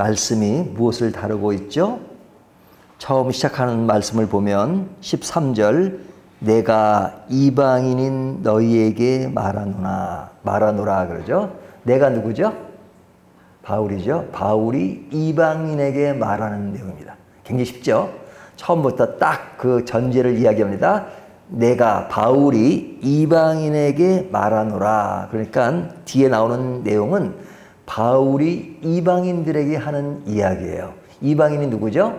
말씀이 무엇을 다루고 있죠? 처음 시작하는 말씀을 보면 13절 내가 이방인인 너희에게 말하노라 그러죠. 내가 누구죠? 바울이죠. 바울이 이방인에게 말하는 내용입니다. 굉장히 쉽죠? 처음부터 딱 그 전제를 이야기합니다. 내가 바울이 이방인에게 말하노라. 그러니까 뒤에 나오는 내용은 바울이 이방인들에게 하는 이야기예요. 이방인이 누구죠?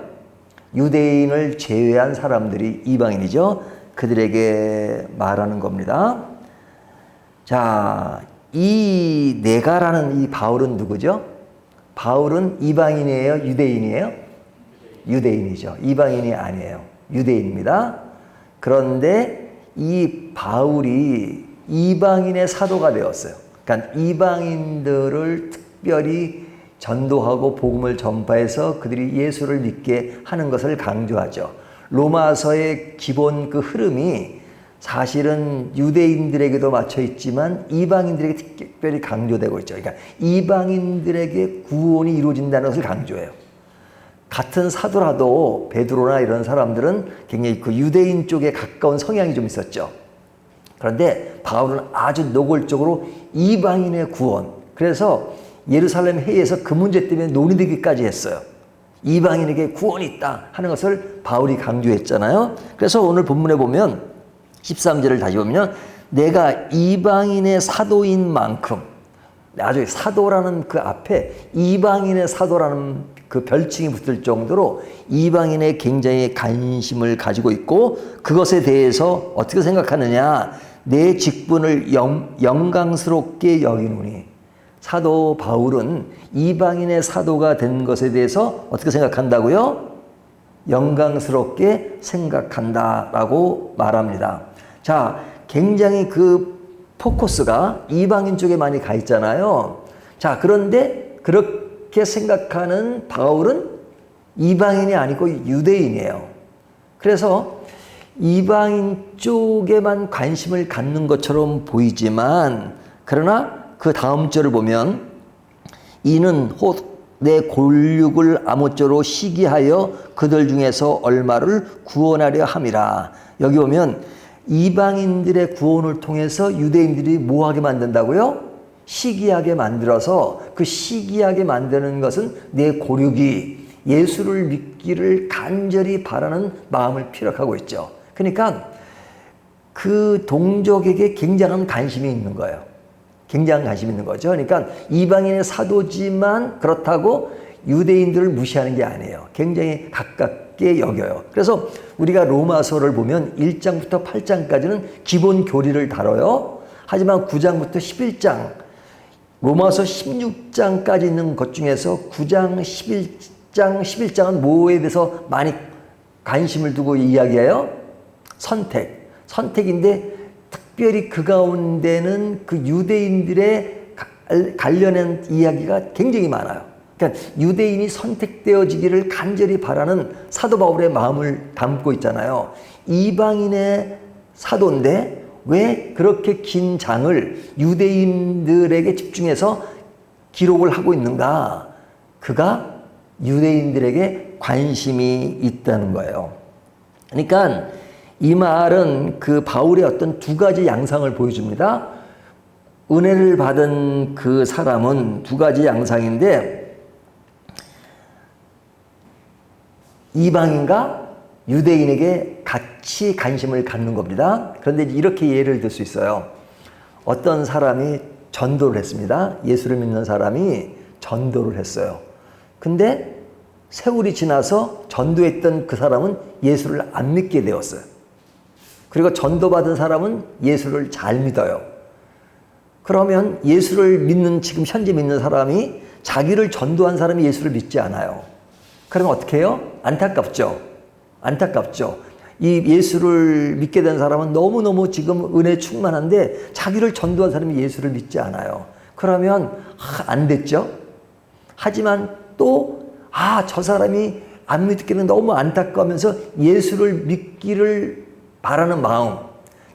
유대인을 제외한 사람들이 이방인이죠. 그들에게 말하는 겁니다. 자, 이 내가라는 이 바울은 누구죠? 바울은 이방인이에요? 유대인이에요? 유대인이죠. 이방인이 아니에요. 유대인입니다. 그런데 이 바울이 이방인의 사도가 되었어요. 그러니까 이방인들을 특별히 전도하고 복음을 전파해서 그들이 예수를 믿게 하는 것을 강조하죠. 로마서의 기본 그 흐름이 사실은 유대인들에게도 맞춰 있지만 이방인들에게 특별히 강조되고 있죠. 그러니까 이방인들에게 구원이 이루어진다는 것을 강조해요. 같은 사도라도 베드로나 이런 사람들은 굉장히 그 유대인 쪽에 가까운 성향이 좀 있었죠. 그런데 바울은 아주 노골적으로 이방인의 구원, 그래서 예루살렘 회의에서 그 문제 때문에 논의되기까지 했어요. 이방인에게 구원이 있다 하는 것을 바울이 강조했잖아요. 그래서 오늘 본문에 보면 13절을 다시 보면 내가 이방인의 사도인 만큼, 나중에 사도라는 그 앞에 이방인의 사도라는 그 별칭이 붙을 정도로 이방인에 굉장히 관심을 가지고 있고 그것에 대해서 어떻게 생각하느냐, 내 직분을 영광스럽게 여기노니. 사도 바울은 이방인의 사도가 된 것에 대해서 어떻게 생각한다고요? 영광스럽게 생각한다라고 말합니다. 자, 굉장히 그 포커스가 이방인 쪽에 많이 가 있잖아요. 자, 그런데 그렇게 생각하는 바울은 이방인이 아니고 유대인이에요. 그래서 이방인 쪽에만 관심을 갖는 것처럼 보이지만, 그러나 그 다음 절을 보면 이는 곧 내 골육을 아무쪼로 시기하여 그들 중에서 얼마를 구원하려 함이라. 여기 보면 이방인들의 구원을 통해서 유대인들이 뭐하게 만든다고요? 시기하게 만들어서, 그 시기하게 만드는 것은 내 고륙이 예수를 믿기를 간절히 바라는 마음을 피력하고 있죠. 그러니까 그 동족에게 굉장한 관심이 있는 거예요. 굉장한 관심이 있는 거죠. 그러니까 이방인의 사도지만 그렇다고 유대인들을 무시하는 게 아니에요. 굉장히 가깝게 여겨요. 그래서 우리가 로마서를 보면 1장부터 8장까지는 기본 교리를 다뤄요. 하지만 9장부터 11장, 로마서 16장까지 있는 것 중에서 9장, 11장, 11장은 뭐에 대해서 많이 관심을 두고 이야기해요? 선택인데 특별히 그 가운데는 그 유대인들의 관련한 이야기가 굉장히 많아요. 그러니까 유대인이 선택되어지기를 간절히 바라는 사도 바울의 마음을 담고 있잖아요. 이방인의 사도인데 왜 그렇게 긴 장을 유대인들에게 집중해서 기록을 하고 있는가? 그가 유대인들에게 관심이 있다는 거예요. 그러니까 이 말은 그 바울의 어떤 두 가지 양상을 보여줍니다. 은혜를 받은 그 사람은 두 가지 양상인데, 이방인과 유대인에게 같이 관심을 갖는 겁니다. 그런데 이렇게 예를 들 수 있어요. 어떤 사람이 전도를 했습니다. 예수를 믿는 사람이 전도를 했어요. 근데 세월이 지나서 전도했던 그 사람은 예수를 안 믿게 되었어요. 그리고 전도받은 사람은 예수를 잘 믿어요. 그러면 예수를 믿는, 지금 현재 믿는 사람이 자기를 전도한 사람이 예수를 믿지 않아요. 그러면 어떻게 해요? 안타깝죠. 이 예수를 믿게 된 사람은 너무너무 지금 은혜 충만한데 자기를 전도한 사람이 예수를 믿지 않아요. 그러면 안 됐죠. 하지만 또 저 사람이 안 믿기는 너무 안타까우면서 예수를 믿기를 바라는 마음,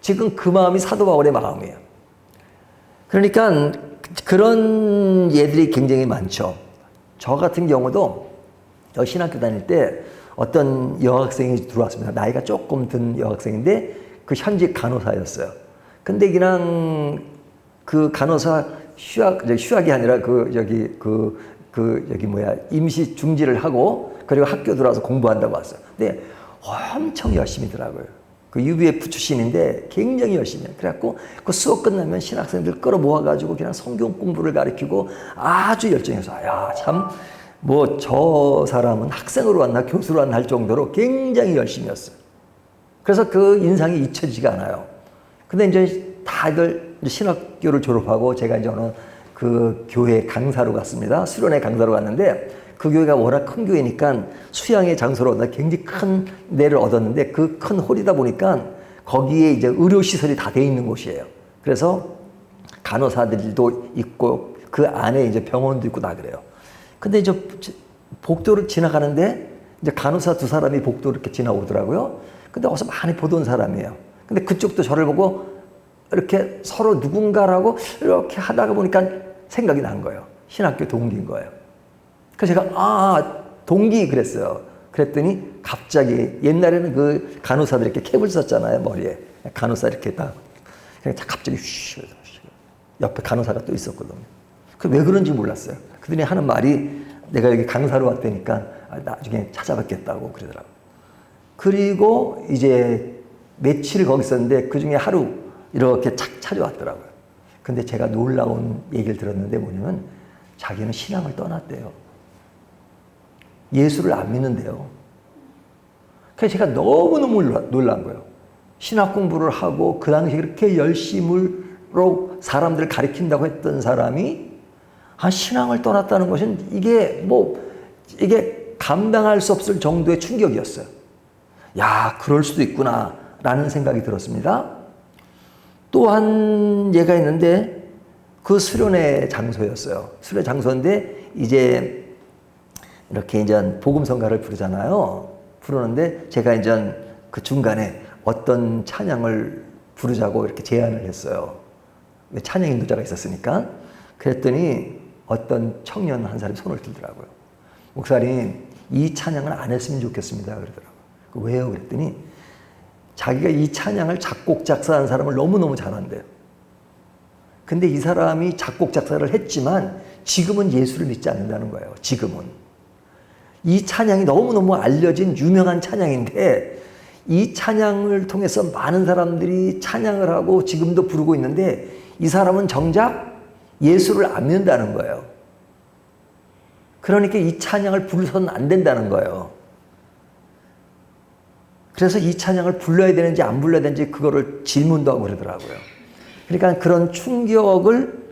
지금 그 마음이 사도 바울의 마음이에요. 그러니까 그런 예들이 굉장히 많죠. 저 같은 경우도 저 신학교 다닐 때 어떤 여학생이 들어왔습니다. 나이가 조금 든 여학생인데 그 현직 간호사였어요. 근데 그냥 그 간호사 휴학이 아니라 임시 중지를 하고 그리고 학교 들어와서 공부한다고 왔어요. 근데 엄청 열심히더라고요. 그 UBF 출신인데 굉장히 열심히 해요. 그래갖고 그 수업 끝나면 신학생들 끌어 모아가지고 그냥 성경 공부를 가르치고 아주 열정해서 야, 참 뭐 저 사람은 학생으로 왔나 교수로 왔나 할 정도로 굉장히 열심히 했어요. 그래서 그 인상이 잊혀지지가 않아요. 근데 이제 다들 신학교를 졸업하고 제가 이제 어느 그 교회 강사로 갔습니다. 수련회 강사로 갔는데 그 교회가 워낙 큰 교회니까 수양의 장소로 굉장히 큰 데를 얻었는데 그 큰 홀이다 보니까 거기에 이제 의료시설이 다 돼 있는 곳이에요. 그래서 간호사들도 있고 그 안에 이제 병원도 있고 다 그래요. 근데 이제 복도를 지나가는데 이제 간호사 두 사람이 복도를 이렇게 지나오더라고요. 근데 어서 많이 보던 사람이에요. 근데 그쪽도 저를 보고 이렇게 서로 누군가라고 이렇게 하다가 보니까 생각이 난 거예요. 신학교 동기인 거예요. 그래서 제가 동기 그랬어요. 그랬더니 갑자기 옛날에는 그 간호사들 이렇게 캡을 썼잖아요. 머리에. 간호사 이렇게 딱. 갑자기 휘 옆에 간호사가 또 있었거든요. 왜 그런지 몰랐어요. 그들이 하는 말이 내가 여기 강사로 왔다니까 나중에 찾아뵙겠다고 그러더라고요. 그리고 이제 며칠 거기 있었는데 그중에 하루 이렇게 착 찾아왔더라고요. 근데 제가 놀라운 얘기를 들었는데 뭐냐면 자기는 신앙을 떠났대요. 예수를 안 믿는데요. 그래서 제가 너무너무 놀란 거예요. 신학 공부를 하고 그 당시에 그렇게 열심으로 사람들을 가르친다고 했던 사람이 신앙을 떠났다는 것은 이게 감당할 수 없을 정도의 충격이었어요. 야, 그럴 수도 있구나 라는 생각이 들었습니다. 또 한 예가 있는데 그 수련회 장소였어요. 수련회 장소인데 이제 이렇게 이제 복음성가를 부르잖아요. 부르는데 제가 이제 그 중간에 어떤 찬양을 부르자고 이렇게 제안을 했어요. 찬양 인도자가 있었으니까. 그랬더니 어떤 청년 한 사람이 손을 들더라고요. 목사님, 이 찬양을 안 했으면 좋겠습니다. 그러더라고요. 왜요? 그랬더니 자기가 이 찬양을 작곡, 작사한 사람을 너무너무 잘한대요. 근데 이 사람이 작곡, 작사를 했지만 지금은 예수를 믿지 않는다는 거예요. 지금은. 이 찬양이 너무너무 알려진 유명한 찬양인데 이 찬양을 통해서 많은 사람들이 찬양을 하고 지금도 부르고 있는데 이 사람은 정작 예수를 안 믿는다는 거예요. 그러니까 이 찬양을 부르서는 안 된다는 거예요. 그래서 이 찬양을 불러야 되는지 안 불러야 되는지 그거를 질문도 하고 그러더라고요. 그러니까 그런 충격을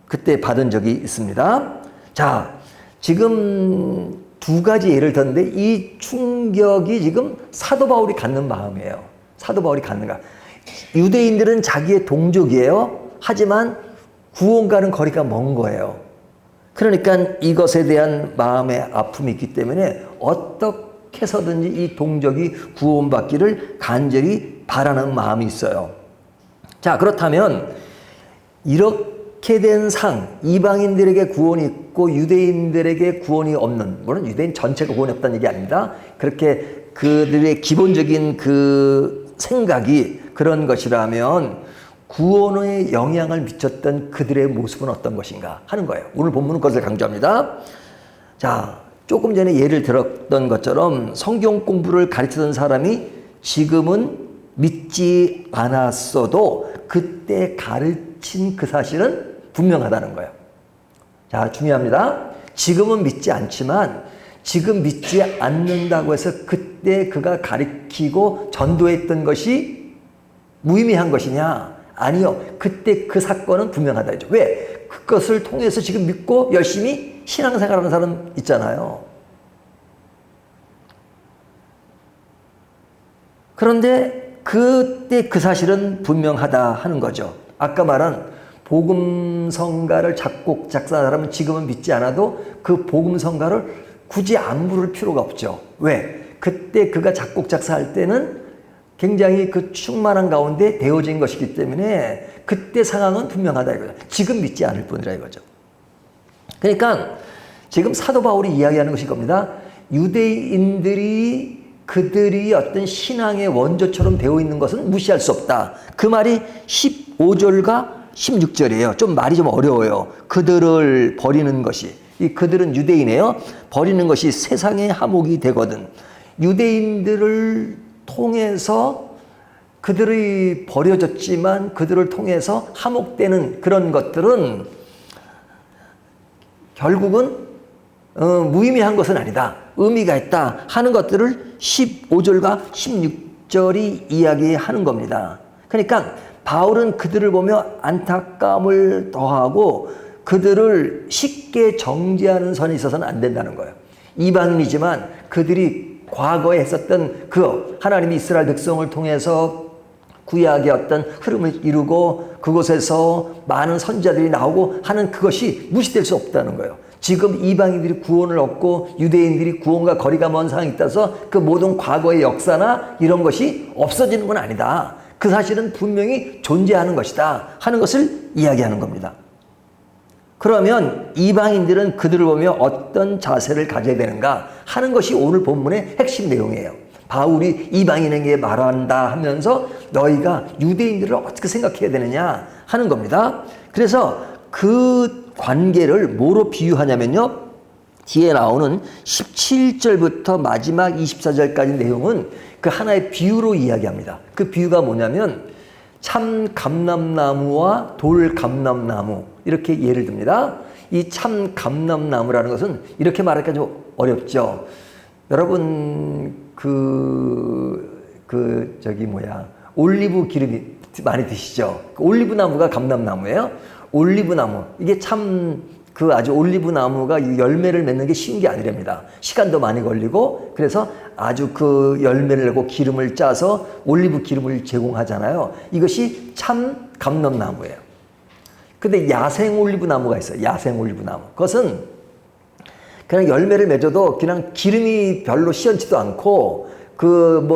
그때 받은 적이 있습니다. 자, 지금 두 가지 예를 들었는데 이 충격이 지금 사도 바울이 갖는 마음이에요. 사도 바울이 갖는 가. 유대인들은 자기의 동족이에요. 하지만 구원과는 거리가 먼 거예요. 그러니까 이것에 대한 마음의 아픔이 있기 때문에 어떻게 해서든지 이 동족이 구원받기를 간절히 바라는 마음이 있어요. 자, 그렇다면 이렇게 된 상, 이방인들에게 구원이 있고 유대인들에게 구원이 없는, 물론 유대인 전체가 구원이 없다는 얘기 아닙니다. 그렇게 그들의 기본적인 그 생각이 그런 것이라면 구원에 영향을 미쳤던 그들의 모습은 어떤 것인가 하는 거예요. 오늘 본문은 그것을 강조합니다. 자, 조금 전에 예를 들었던 것처럼 성경 공부를 가르치던 사람이 지금은 믿지 않았어도 그때 가르친 그 사실은 분명하다는 거예요. 자, 중요합니다. 지금은 믿지 않지만 지금 믿지 않는다고 해서 그때 그가 가르치고 전도했던 것이 무의미한 것이냐? 아니요. 그때 그 사건은 분명하다. 왜? 그것을 통해서 지금 믿고 열심히 신앙생활하는 사람 있잖아요. 그런데 그때 그 사실은 분명하다 하는 거죠. 아까 말한 복음성가를 작곡, 작사한 사람은 지금은 믿지 않아도 그 복음성가를 굳이 안 부를 필요가 없죠. 왜? 그때 그가 작곡, 작사할 때는 굉장히 그 충만한 가운데 되어진 것이기 때문에 그때 상황은 분명하다 이거죠. 지금 믿지 않을 뿐이라 이거죠. 그러니까 지금 사도 바울이 이야기하는 것이 겁니다. 유대인들이 그들이 어떤 신앙의 원조처럼 되어 있는 것은 무시할 수 없다. 그 말이 15절과 16절이에요. 좀 말이 좀 어려워요. 그들을 버리는 것이, 이 그들은 유대인이에요. 버리는 것이 세상의 하목이 되거든. 유대인들을 통해서 그들이 버려졌지만 그들을 통해서 하목되는 그런 것들은 결국은 무의미한 것은 아니다. 의미가 있다 하는 것들을 15절과 16절이 이야기하는 겁니다. 그러니까 바울은 그들을 보며 안타까움을 더하고 그들을 쉽게 정죄하는 선이 있어서는 안 된다는 거예요. 이방인이지만 그들이 과거에 했었던 그 하나님이 이스라엘 백성을 통해서 구약의 어떤 흐름을 이루고 그곳에서 많은 선지자들이 나오고 하는 그것이 무시될 수 없다는 거예요. 지금 이방인들이 구원을 얻고 유대인들이 구원과 거리가 먼 상황이 있다서 그 모든 과거의 역사나 이런 것이 없어지는 건 아니다. 그 사실은 분명히 존재하는 것이다 하는 것을 이야기하는 겁니다. 그러면 이방인들은 그들을 보며 어떤 자세를 가져야 되는가 하는 것이 오늘 본문의 핵심 내용이에요. 바울이 이방인에게 말한다 하면서 너희가 유대인들을 어떻게 생각해야 되느냐 하는 겁니다. 그래서 그 관계를 뭐로 비유하냐면요. 뒤에 나오는 17절부터 마지막 24절까지 내용은 그 하나의 비유로 이야기합니다. 그 비유가 뭐냐면 참 감람나무와 돌 감람나무 이렇게 예를 듭니다. 이 참 감람나무라는 것은 이렇게 말하기가 좀 어렵죠. 여러분 올리브 기름이 많이 드시죠? 올리브 나무가 감람나무예요. 올리브 나무 이게 참 아주 올리브 나무가 열매를 맺는 게 쉬운 게 아니랍니다. 시간도 많이 걸리고 그래서 아주 그 열매를 내고 기름을 짜서 올리브 기름을 제공하잖아요. 이것이 참 감람나무예요. 근데 야생 올리브 나무가 있어요. 야생 올리브 나무. 그것은 그냥 열매를 맺어도 그냥 기름이 별로 시원치도 않고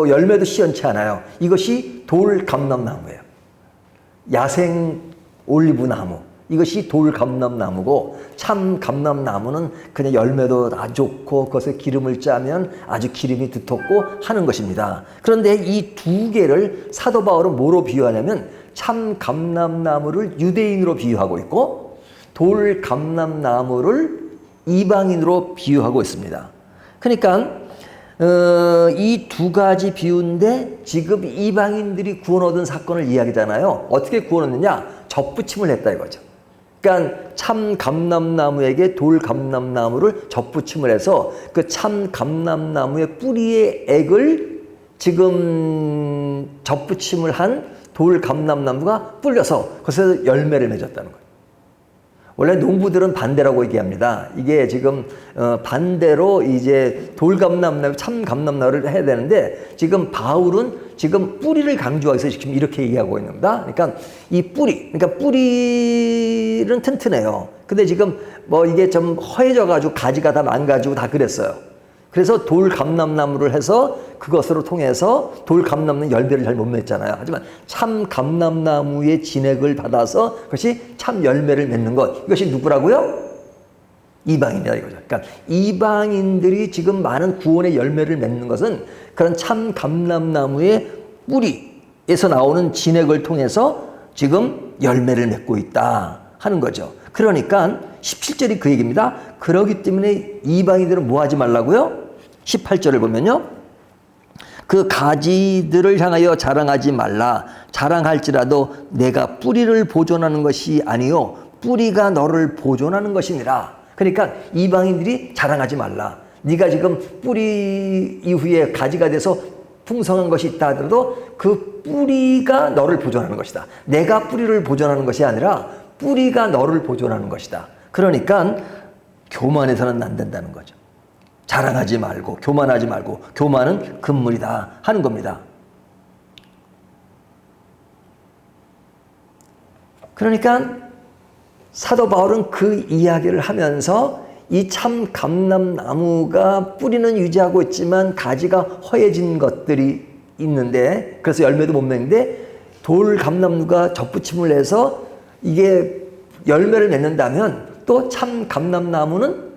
열매도 시원치 않아요. 이것이 돌 감람나무예요. 야생 올리브 나무. 이것이 돌 감람나무고 참 감람나무는 그냥 열매도 아주 좋고 그것에 기름을 짜면 아주 기름이 두텁고 하는 것입니다. 그런데 이 두 개를 사도 바울은 뭐로 비유하냐면 참 감람나무를 유대인으로 비유하고 있고 돌 감람나무를 이방인으로 비유하고 있습니다. 그러니까 이 두 가지 비유인데 지금 이방인들이 구원 얻은 사건을 이야기잖아요. 어떻게 구원 얻느냐? 접붙임을 했다 이거죠. 그러니까 참 감람나무에게 돌 감람나무를 접붙임을 해서 그 참 감람나무의 뿌리의 액을 지금 접붙임을 한 돌 감람나무가 불려서 거기서 열매를 맺었다는 거예요. 원래 농부들은 반대라고 얘기합니다. 이게 지금 반대로 이제 돌 감람나무, 참 감람나무를 해야 되는데 지금 바울은 지금 뿌리를 강조하기 위해서 지금 이렇게 얘기하고 있는 겁니다. 그러니까 이 뿌리, 그러니까 뿌리는 튼튼해요. 근데 지금 이게 좀 허해져가지고 가지가 다 망가지고 다 그랬어요. 그래서 돌 감람나무를 해서 그것으로 통해서 돌 감람나무 열매를 잘 못 맺잖아요. 하지만 참 감람나무의 진액을 받아서 그것이 참 열매를 맺는 것. 이것이 누구라고요? 이방인이다 이거죠. 그러니까 이방인들이 지금 많은 구원의 열매를 맺는 것은 그런 참 감람나무의 뿌리에서 나오는 진액을 통해서 지금 열매를 맺고 있다 하는 거죠. 그러니까 17절이 그 얘기입니다. 그러기 때문에 이방인들은 뭐 하지 말라고요? 18절을 보면요. 그 가지들을 향하여 자랑하지 말라. 자랑할지라도 내가 뿌리를 보존하는 것이 아니요 뿌리가 너를 보존하는 것이니라. 그러니까 이방인들이 자랑하지 말라. 네가 지금 뿌리 이후에 가지가 돼서 풍성한 것이 있다 하더라도 그 뿌리가 너를 보존하는 것이다. 내가 뿌리를 보존하는 것이 아니라 뿌리가 너를 보존하는 것이다. 그러니까 교만해서는 안 된다는 거죠. 자랑하지 말고 교만하지 말고 교만은 금물이다 하는 겁니다. 그러니까 사도 바울은 그 이야기를 하면서 이 참 감람나무가 뿌리는 유지하고 있지만 가지가 허해진 것들이 있는데 그래서 열매도 못 맺는데 돌 감람나무가 접붙임을 해서 이게 열매를 맺는다면 또 참 감람나무는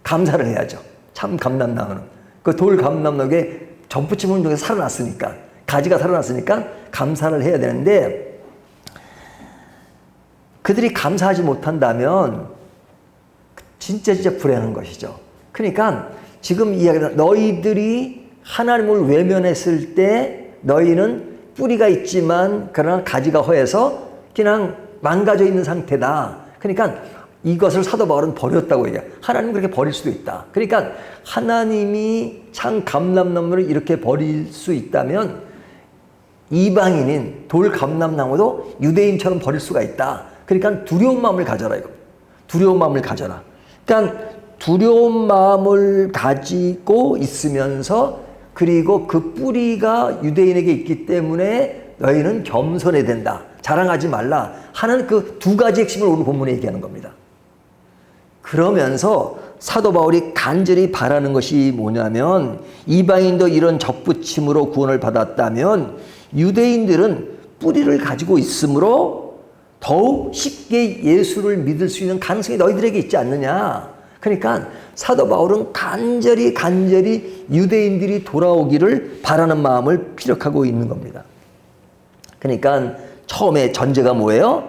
감사를 해야죠. 참 감람나무는. 그 돌 감람나무에 접붙임을 통해서 살아났으니까, 가지가 살아났으니까 감사를 해야 되는데, 그들이 감사하지 못한다면 진짜 불행한 것이죠. 그러니까 지금 이야기는 너희들이 하나님을 외면했을 때 너희는 뿌리가 있지만 그러나 가지가 허해서 그냥 망가져 있는 상태다. 그러니까 이것을 사도 바울은 버렸다고 얘기해요. 하나님 그렇게 버릴 수도 있다. 그러니까 하나님이 참 감람나무를 이렇게 버릴 수 있다면 이방인인 돌 감람나무도 유대인처럼 버릴 수가 있다. 그러니까 두려운 마음을 가져라 이거. 두려운 마음을 가져라. 그러니까 두려운 마음을 가지고 있으면서 그리고 그 뿌리가 유대인에게 있기 때문에 너희는 겸손해야 된다. 자랑하지 말라 하는 그 두 가지 핵심을 오늘 본문에 얘기하는 겁니다. 그러면서 사도 바울이 간절히 바라는 것이 뭐냐면 이방인도 이런 접붙임으로 구원을 받았다면 유대인들은 뿌리를 가지고 있으므로 더욱 쉽게 예수를 믿을 수 있는 가능성이 너희들에게 있지 않느냐. 그러니까 사도 바울은 간절히 유대인들이 돌아오기를 바라는 마음을 피력하고 있는 겁니다. 그러니까 처음에 전제가 뭐예요?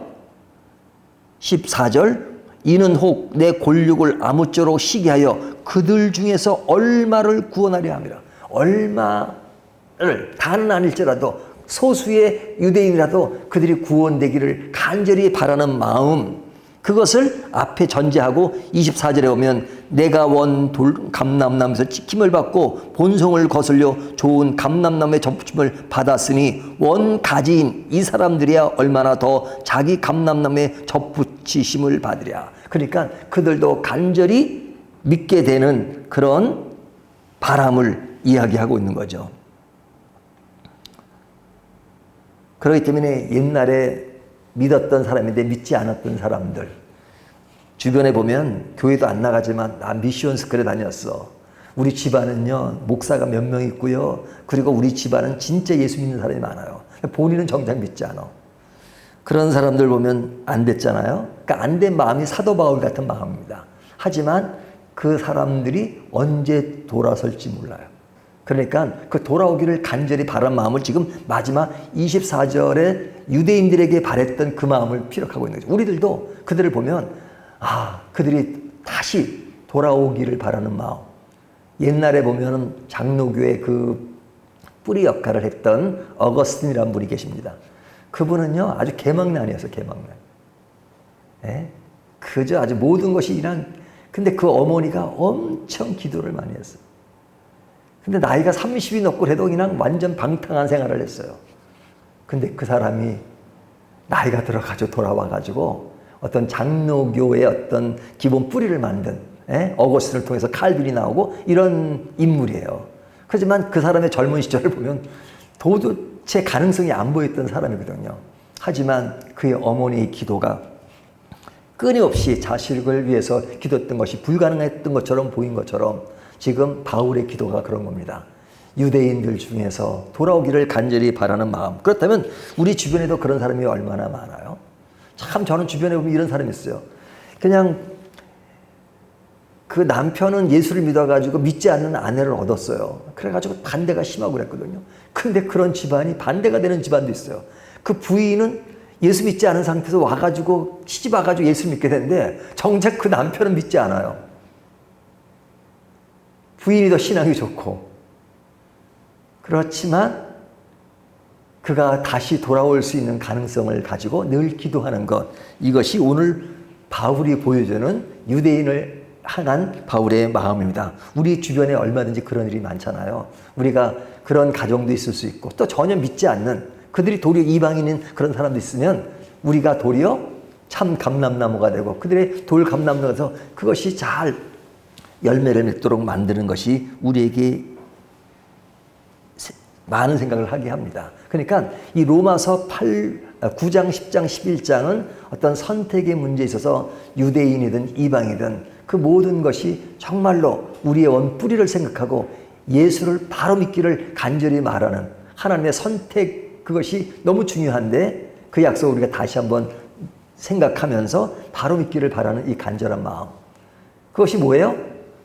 14절 이는 혹 내 골육을 아무쪼록 쉬게 하여 그들 중에서 얼마를 구원하려 함이라. 얼마를 다는 아닐지라도 소수의 유대인이라도 그들이 구원되기를 간절히 바라는 마음, 그것을 앞에 전제하고 24절에 오면 내가 원 돌 감람나무에서 지킴을 받고 본성을 거슬려 좋은 감람나무의 접붙임을 받았으니 원 가지인 이 사람들이야 얼마나 더 자기 감람나무의 접붙이심을 받으랴. 그러니까 그들도 간절히 믿게 되는 그런 바람을 이야기하고 있는 거죠. 그렇기 때문에 옛날에 믿었던 사람인데 믿지 않았던 사람들 주변에 보면 교회도 안 나가지만 나 미션 스쿨에 다녔어. 우리 집안은요 목사가 몇 명 있고요. 그리고 우리 집안은 진짜 예수 믿는 사람이 많아요. 본인은 정작 믿지 않아. 그런 사람들 보면 안 됐잖아요. 그러니까 안 된 마음이 사도 바울 같은 마음입니다. 하지만 그 사람들이 언제 돌아설지 몰라요. 그러니까 그 돌아오기를 간절히 바란 마음을 지금 마지막 24절에 유대인들에게 바랬던 그 마음을 피력하고 있는 거죠. 우리들도 그들을 보면 그들이 다시 돌아오기를 바라는 마음. 옛날에 보면은 장로교의 그 뿌리 역할을 했던 어거스틴이라는 분이 계십니다. 그분은요 아주 개망난이었어요. 개망난. 예? 그저 아주 모든 것이 근데 그 어머니가 엄청 기도를 많이 했어요. 근데 나이가 30이 넘고 그래도 그냥 완전 방탕한 생활을 했어요. 근데 그 사람이 나이가 들어가지고 돌아와가지고 어떤 장로교의 어떤 기본 뿌리를 만든 어거스틴을 통해서 칼빈이 나오고 이런 인물이에요. 하지만 그 사람의 젊은 시절을 보면 도대체 가능성이 안 보였던 사람이거든요. 하지만 그의 어머니의 기도가 끊임없이 자식을 위해서 기도했던 것이 불가능했던 것처럼 보인 것처럼 지금 바울의 기도가 그런 겁니다. 유대인들 중에서 돌아오기를 간절히 바라는 마음. 그렇다면 우리 주변에도 그런 사람이 얼마나 많아요? 참 저는 주변에 보면 이런 사람이 있어요. 그냥 그 남편은 예수를 믿어가지고 믿지 않는 아내를 얻었어요. 그래가지고 반대가 심하고 그랬거든요. 근데 그런 집안이 반대가 되는 집안도 있어요. 그 부인은 예수 믿지 않은 상태에서 와가지고 시집 와가지고 예수 믿게 되는데 정작 그 남편은 믿지 않아요. 부인이 더 신앙이 좋고. 그렇지만 그가 다시 돌아올 수 있는 가능성을 가지고 늘 기도하는 것. 이것이 오늘 바울이 보여주는 유대인을 향한 바울의 마음입니다. 우리 주변에 얼마든지 그런 일이 많잖아요. 우리가 그런 가정도 있을 수 있고 또 전혀 믿지 않는 그들이 도리어 이방인인 그런 사람도 있으면 우리가 도리어 참 감람나무가 되고 그들의 돌 감람나무에서 그것이 잘 열매를 맺도록 만드는 것이 우리에게 많은 생각을 하게 합니다. 그러니까 이 로마서 9장, 10장, 11장은 어떤 선택의 문제에 있어서 유대인이든 이방이든 그 모든 것이 정말로 우리의 원 뿌리를 생각하고 예수를 바로 믿기를 간절히 말하는 하나님의 선택, 그것이 너무 중요한데 그 약속을 우리가 다시 한번 생각하면서 바로 믿기를 바라는 이 간절한 마음. 그것이 뭐예요?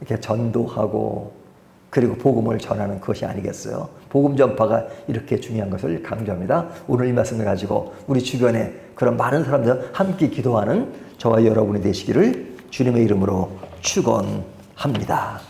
이렇게 전도하고 그리고 복음을 전하는 것이 아니겠어요? 복음 전파가 이렇게 중요한 것을 강조합니다. 오늘 이 말씀을 가지고 우리 주변에 그런 많은 사람들 함께 기도하는 저와 여러분이 되시기를 주님의 이름으로 축원합니다.